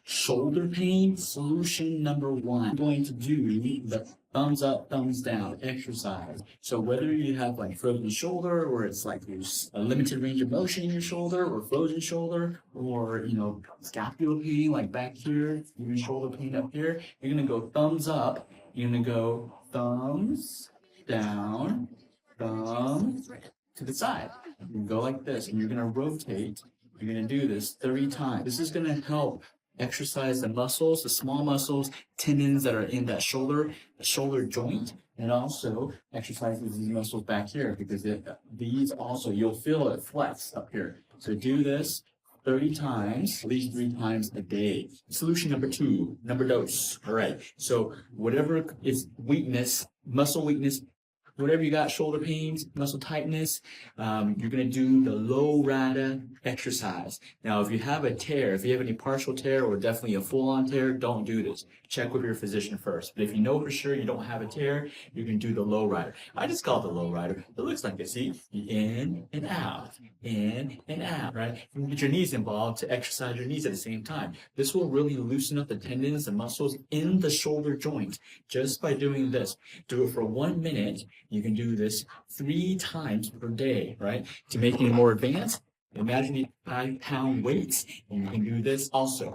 Shoulder pain, solution number one. I'm going to do the thumbs up, thumbs down exercise. So whether you have like frozen shoulder, or it's like there's a limited range of motion in your shoulder, or frozen shoulder, or scapular pain like back here, even shoulder pain up here, you're gonna go thumbs up. You're gonna go thumbs down, thumb to the side. You go like this, and you're gonna rotate. You're gonna do this 30 times. This is gonna help exercise the muscles, the small muscles, tendons that are in that shoulder, the shoulder joint, and also exercises these muscles back here, because these also, you'll feel it flex up here. So do this 30 times, at least 3 times a day. Solution number 2, number dose. All right. So whatever is weakness, muscle weakness, whatever you got, shoulder pains, muscle tightness, you're going to do the low rata exercise. Now, if you have a tear, if you have any partial tear or definitely a full-on tear, don't do this. Check with your physician first. But if you know for sure you don't have a tear, you can do the low rider. I just call it the low rider. It looks like this. See? In and out, right? You can get your knees involved to exercise your knees at the same time. This will really loosen up the tendons and muscles in the shoulder joint just by doing this. Do it for 1 minute. You can do this 3 times per day, right? To make it more advanced, imagine 5-pound weights, and you can do this also.